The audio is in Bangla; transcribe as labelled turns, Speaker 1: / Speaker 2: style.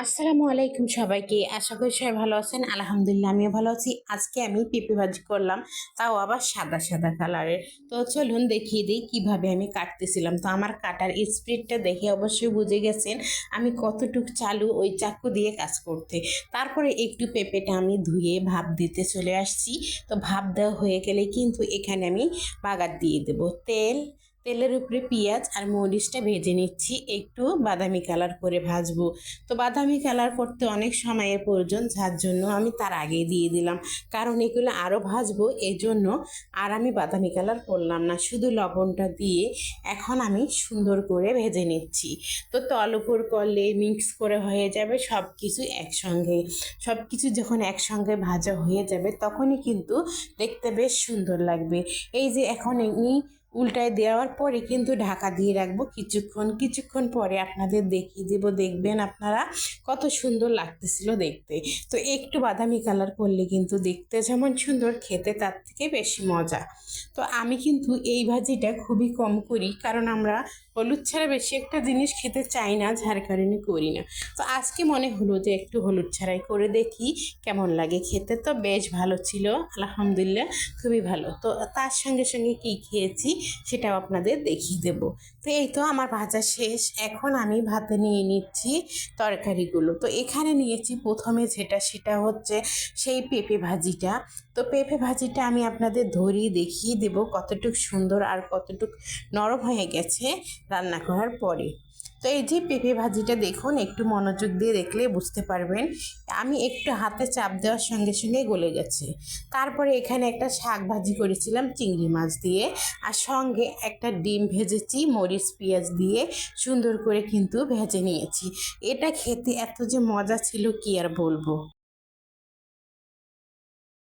Speaker 1: আসসালামু আলাইকুম সবাইকে। আশা করি সবাই ভালো আছেন। আলহামদুলিল্লাহ আমিও ভালো আছি। আজকে আমি পেঁপে ভাজি করলাম, তাও আবার সাদা সাদা কালারের। তো চলুন দেখিয়ে দিই কিভাবে আমি কাটতেছিলাম। তো আমার কাটার স্পিডটা দেখে অবশ্যই বুঝে গেছেন আমি কতটুক চালু ওই চাকু দিয়ে কাজ করতে। তারপরে একটু পেঁপেটা আমি ধুয়ে ভাপ দিতে চলে আসছি। তো ভাপ দেওয়া হয়ে গেলে কিন্তু এখানে আমি বাগার দিয়ে দেব তেলের উপরে পেঁয়াজ আর মরিচটা ভেজে নিচ্ছি, একটু বাদামি কালার করে ভাজবো। তো বাদামি কালার করতে অনেক সময়ের প্রয়োজন, যার জন্য আমি তার আগে দিয়ে দিলাম, কারণ এগুলো আরও ভাজবো এই জন্য। আর আমি বাদামি কালার করলাম না, শুধু লবণটা দিয়ে এখন আমি সুন্দর করে ভেজে নিচ্ছি। তো তল উপর করলে মিক্স করে হয়ে যাবে সব কিছু একসঙ্গে। সব কিছু যখন একসঙ্গে ভাজা হয়ে যাবে তখনই কিন্তু দেখতে বেশ সুন্দর লাগবে। এই যে এখন এই উল্টায় দেওয়ার পরে কিন্তু ঢাকা দিয়ে রাখবো কিছুক্ষণ পরে আপনাদের দেখিয়ে দেবো, দেখবেন আপনারা কত সুন্দর লাগতেছিল দেখতে। তো একটু বাদামি কালার করলে কিন্তু দেখতে যেমন সুন্দর, খেতে তার থেকে বেশি মজা। তো আমি কিন্তু এই ভাজিটা খুবই কম করি, কারণ আমরা হলুদ ছাড়া বেশি একটা জিনিস খেতে চাই না, যার কারণে করি না। তো আজকে মনে হলো যে একটু হলুদ ছাড়াই করে দেখি কেমন লাগে খেতে। তো বেশ ভালো ছিল, আলহামদুলিল্লাহ খুবই ভালো। তো তার সঙ্গে সঙ্গে কী খেয়েছি সেটাও আপনাদের দেখিয়ে দেব। তো এই তো আমার ভাজা শেষ, এখন আমি ভাতে নিয়ে নিচ্ছি তরকারিগুলো। তো এখানে নিয়েছি প্রথমে সেটা হচ্ছে সেই পেঁপে ভাজিটা। তো পেঁপে ভাজিটা আমি আপনাদের ধরিয়ে দেখিয়ে দেব কতটুক সুন্দর আর কতটুক নরম হয়ে গেছে রান্না করার পরে। তো এই যে পেঁপে ভাজিটা দেখুন, একটু মনোযোগ দিয়ে দেখলে বুঝতে পারবেন আমি একটু হাতে চাপ দেওয়ার সঙ্গে সঙ্গে গলে গেছে। তারপরে এখানে একটা শাক ভাজি করেছিলাম চিংড়ি মাছ দিয়ে, আর সঙ্গে একটা ডিম ভেজেছি মরিচ পেঁয়াজ দিয়ে সুন্দর করে কিন্তু ভেজে নিয়েছি। এটা খেতে এত যে মজা ছিল কি আর বলবো।